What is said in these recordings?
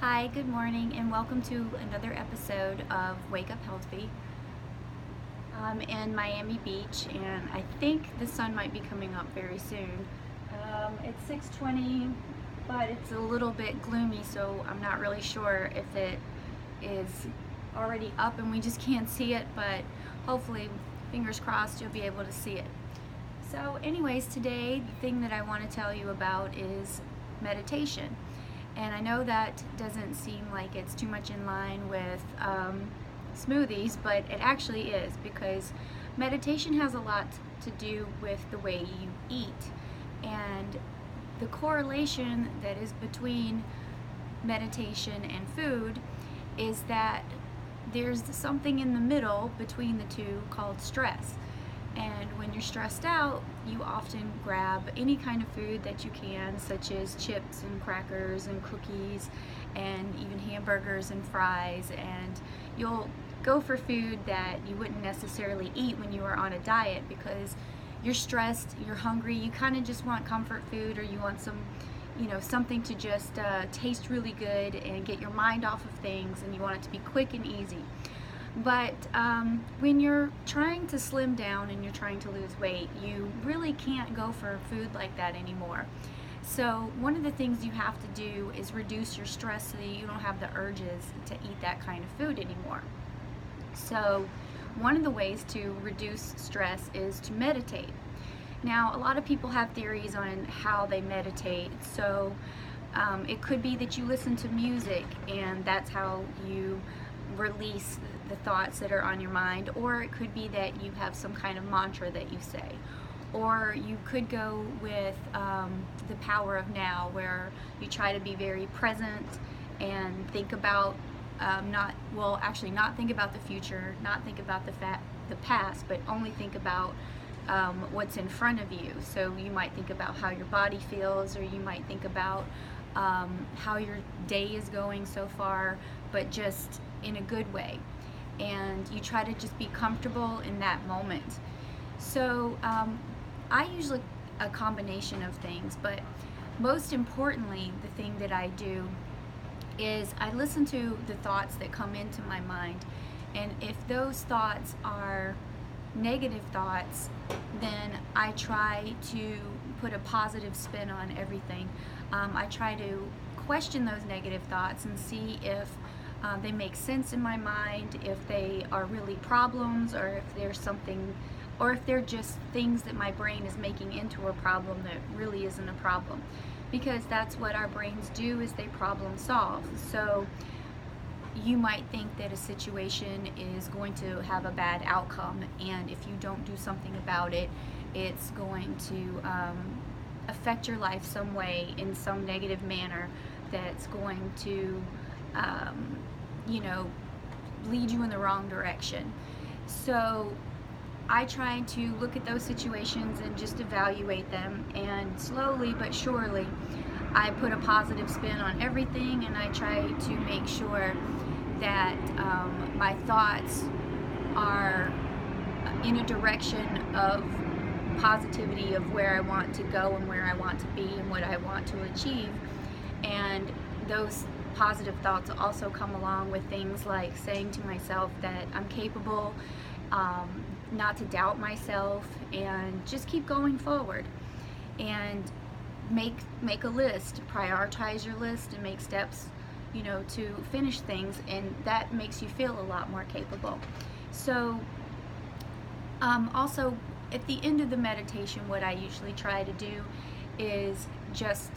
Hi, good morning, and welcome to another episode of Wake Up Healthy. I'm in Miami Beach, and I think the sun might be coming up very soon. It's 6:20, but it's a little bit gloomy, so I'm not really sure if it is already up and we just can't see it, but hopefully, fingers crossed, you'll be able to see it. So anyways, today the thing that I want to tell you about is meditation. And I know that doesn't seem like it's too much in line with smoothies, but it actually is, because meditation has a lot to do with the way you eat. And the correlation that is between meditation and food is that there's something in the middle between the two called stress. And when you're stressed out, you often grab any kind of food that you can, such as chips and crackers and cookies and even hamburgers and fries, and you'll go for food that you wouldn't necessarily eat when you were on a diet, because you're stressed, you're hungry, you kind of just want comfort food, or you want something to just taste really good and get your mind off of things, and you want it to be quick and easy. But when you're trying to slim down and you're trying to lose weight, you really can't go for food like that anymore. So one of the things you have to do is reduce your stress so that you don't have the urges to eat that kind of food anymore. So one of the ways to reduce stress is to meditate. Now, a lot of people have theories on how they meditate. So it could be that you listen to music and that's how you release the thoughts that are on your mind, or it could be that you have some kind of mantra that you say, or you could go with the power of now, where you try to be very present and think about not think about the future, not think about the past, but only think about what's in front of you. So you might think about how your body feels, or you might think about how your day is going so far, but just in a good way. And you try to just be comfortable in that moment. So I usually a combination of things, but most importantly, the thing that I do is I listen to the thoughts that come into my mind. And if those thoughts are negative thoughts, then I try to put a positive spin on everything. I try to question those negative thoughts and see if they make sense in my mind, if they are really problems, or if there's something, or if they're just things that my brain is making into a problem that really isn't a problem. Because that's what our brains do, is they problem solve. So you might think that a situation is going to have a bad outcome, and if you don't do something about it, it's going to affect your life some way, in some negative manner, that's going to lead you in the wrong direction. So I try to look at those situations and just evaluate them, and slowly but surely I put a positive spin on everything, and I try to make sure that my thoughts are in a direction of positivity, of where I want to go and where I want to be and what I want to achieve. And those positive thoughts also come along with things like saying to myself that I'm capable, not to doubt myself, and just keep going forward. And make a list, prioritize your list, and make steps, to finish things, and that makes you feel a lot more capable. So also at the end of the meditation, what I usually try to do is just,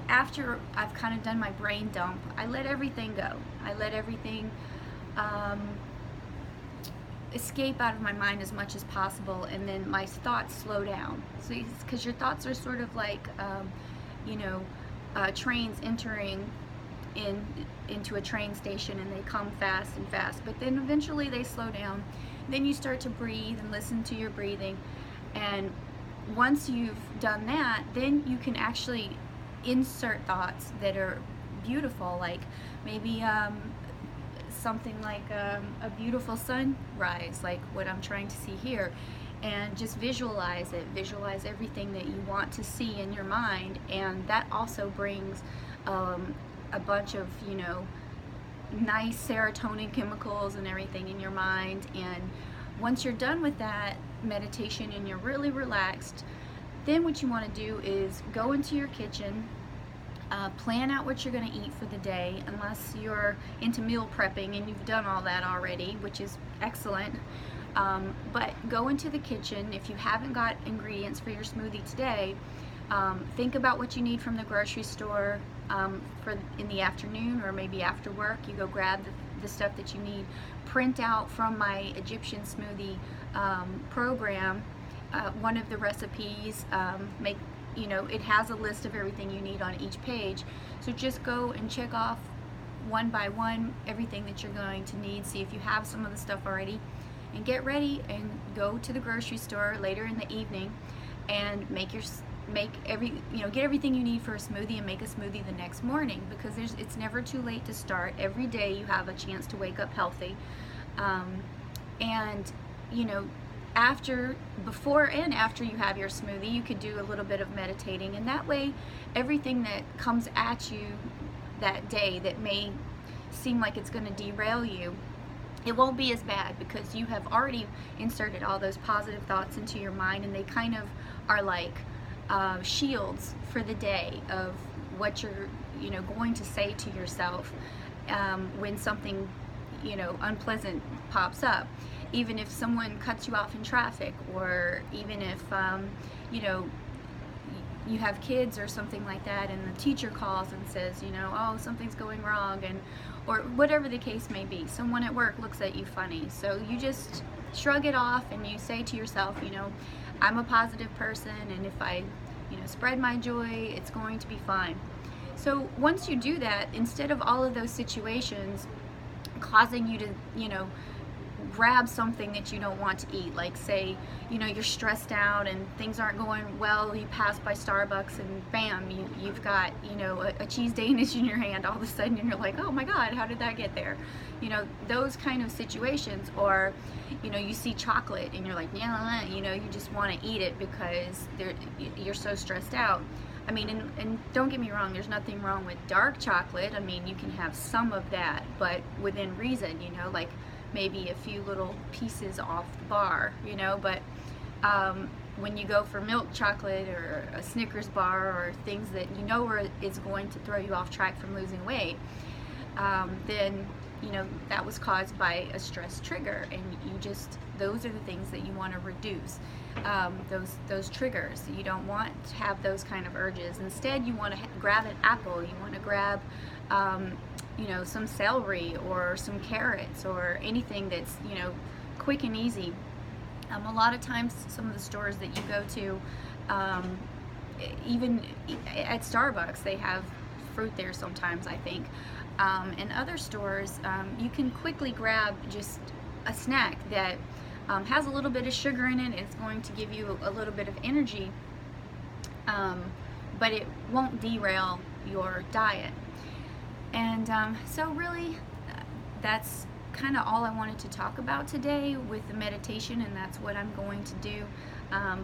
after I've kind of done my brain dump, I let everything go. I let everything escape out of my mind as much as possible, and then my thoughts slow down. So, because your thoughts are sort of like, trains entering into a train station, and they come fast and fast, but then eventually they slow down. Then you start to breathe and listen to your breathing, and once you've done that, then you can actually insert thoughts that are beautiful, like maybe something like a beautiful sunrise, like what I'm trying to see here, and just visualize it. Visualize everything that you want to see in your mind, and that also brings a bunch of, you know, nice serotonin chemicals and everything in your mind. And once you're done with that meditation and you're really relaxed, then what you want to do is go into your kitchen, plan out what you're going to eat for the day, unless you're into meal prepping and you've done all that already, which is excellent. But go into the kitchen. If you haven't got ingredients for your smoothie today, think about what you need from the grocery store for in the afternoon, or maybe after work. You go grab the stuff that you need. Print out from my Egyptian smoothie program one of the recipes. It has a list of everything you need on each page. So just go and check off one by one everything that you're going to need. See if you have some of the stuff already, and get ready and go to the grocery store later in the evening and get everything you need for a smoothie and make a smoothie the next morning, because it's never too late to start. Every day you have a chance to wake up healthy. And you know, before and after you have your smoothie, you could do a little bit of meditating, and that way everything that comes at you that day that may seem like it's going to derail you, it won't be as bad, because you have already inserted all those positive thoughts into your mind, and they kind of are like shields for the day of what you're going to say to yourself when something unpleasant pops up. Even if someone cuts you off in traffic, or even if you have kids or something like that, and the teacher calls and says, oh, something's going wrong, or whatever the case may be. Someone at work looks at you funny, so you just shrug it off and you say to yourself, I'm a positive person, and if I spread my joy, it's going to be fine. So once you do that, instead of all of those situations causing you to grab something that you don't want to eat, like say you're stressed out and things aren't going well, you pass by Starbucks and bam, you've got a cheese Danish in your hand all of a sudden, and you're like, oh my god, how did that get there? Those kind of situations. Or you see chocolate and you're like, yeah, you just want to eat it because you're so stressed out. I mean, and don't get me wrong, there's nothing wrong with dark chocolate. I mean, you can have some of that, but within reason, like maybe a few little pieces off the bar, but when you go for milk chocolate or a Snickers bar, or things that is going to throw you off track from losing weight, then that was caused by a stress trigger, and those are the things that you want to reduce, those triggers. You don't want to have those kind of urges. Instead, you want to grab an apple, you want to grab some celery or some carrots, or anything that's quick and easy. A lot of times some of the stores that you go to, even at Starbucks, they have fruit there sometimes, I think. In other stores, you can quickly grab just a snack that has a little bit of sugar in it. It's going to give you a little bit of energy, but it won't derail your diet. And so really, that's kind of all I wanted to talk about today with the meditation, and that's what I'm going to do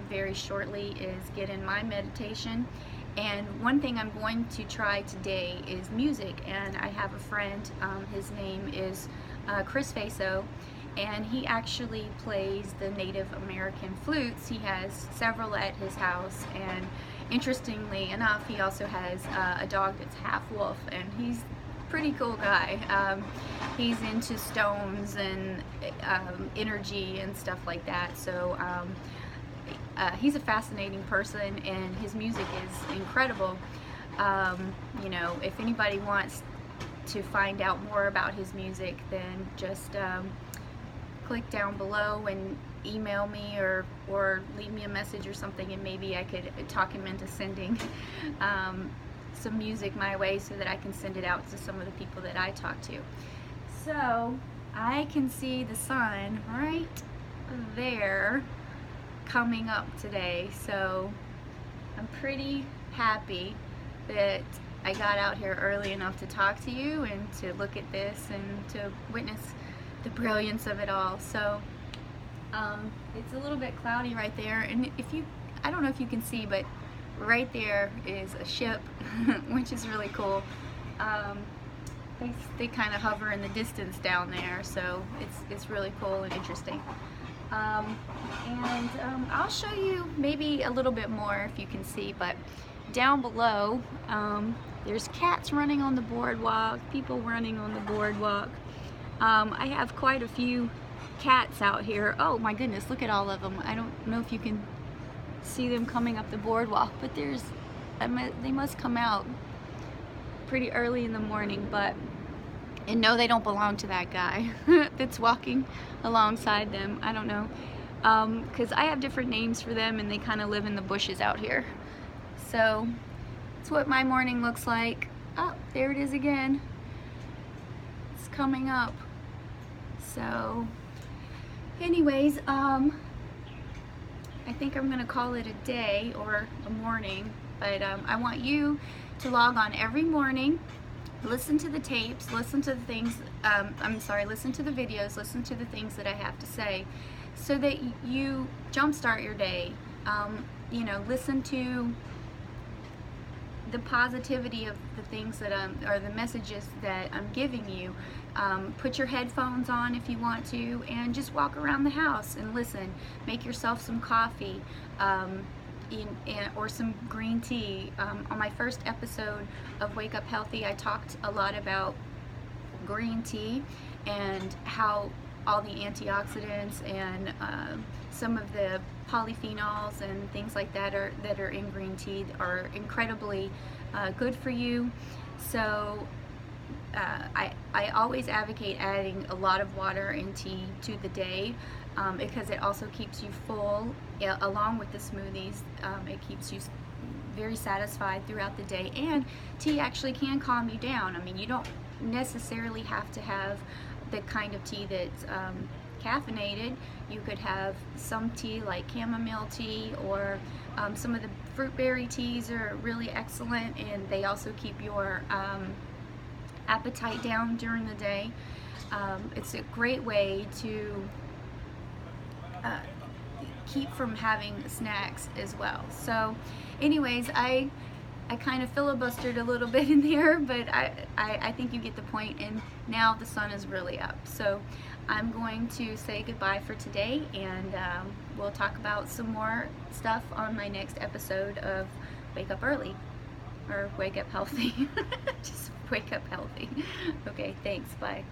very shortly, is get in my meditation. And one thing I'm going to try today is music, and I have a friend, his name is Chris Faso, and he actually plays the Native American flutes. He has several at his house, and interestingly enough, he also has a dog that's half wolf, and he's a pretty cool guy. He's into stones and energy and stuff like that, so he's a fascinating person, and his music is incredible. If anybody wants to find out more about his music, then just click down below and email me, or leave me a message or something, and maybe I could talk him into sending some music my way, so that I can send it out to some of the people that I talk to. So I can see the sun right there coming up today, so I'm pretty happy that I got out here early enough to talk to you and to look at this and to witness the brilliance of it all. So it's a little bit cloudy right there, and I don't know if you can see, but right there is a ship which is really cool. They kind of hover in the distance down there, so it's really cool and interesting. I'll show you maybe a little bit more if you can see, but down below there's cats running on the boardwalk, people running on the boardwalk. I have quite a few cats out here. Oh my goodness, look at all of them. I don't know if you can see them coming up the boardwalk, but they must come out pretty early in the morning, and no, they don't belong to that guy that's walking alongside them. I don't know, because I have different names for them and they kind of live in the bushes out here. So that's what my morning looks like. Oh, there it is again. It's coming up. So anyways, I think I'm gonna call it a day or a morning, but I want you to log on every morning, listen to the tapes, listen to the things, listen to the videos, listen to the things that I have to say, so that you jumpstart your day. You know, listen to the positivity of the things that or the messages that I'm giving you. Put your headphones on if you want to, and just walk around the house and listen. Make yourself some coffee, or some green tea. On my first episode of Wake Up Healthy, I talked a lot about green tea and how all the antioxidants and some of the polyphenols and things like that are in green tea are incredibly good for you. So I always advocate adding a lot of water and tea to the day, because it also keeps you full, along with the smoothies. It keeps you very satisfied throughout the day, and tea actually can calm you down. I mean, you don't necessarily have to have the kind of tea that's caffeinated. You could have some tea like chamomile tea, or some of the fruit berry teas are really excellent, and they also keep your appetite down during the day. It's a great way to keep from having snacks as well. So anyways, I kind of filibustered a little bit in there, but I think you get the point, and now the sun is really up. So I'm going to say goodbye for today, and we'll talk about some more stuff on my next episode of Wake Up Early, or Wake Up Healthy. Just Wake Up Healthy. Okay, thanks, bye.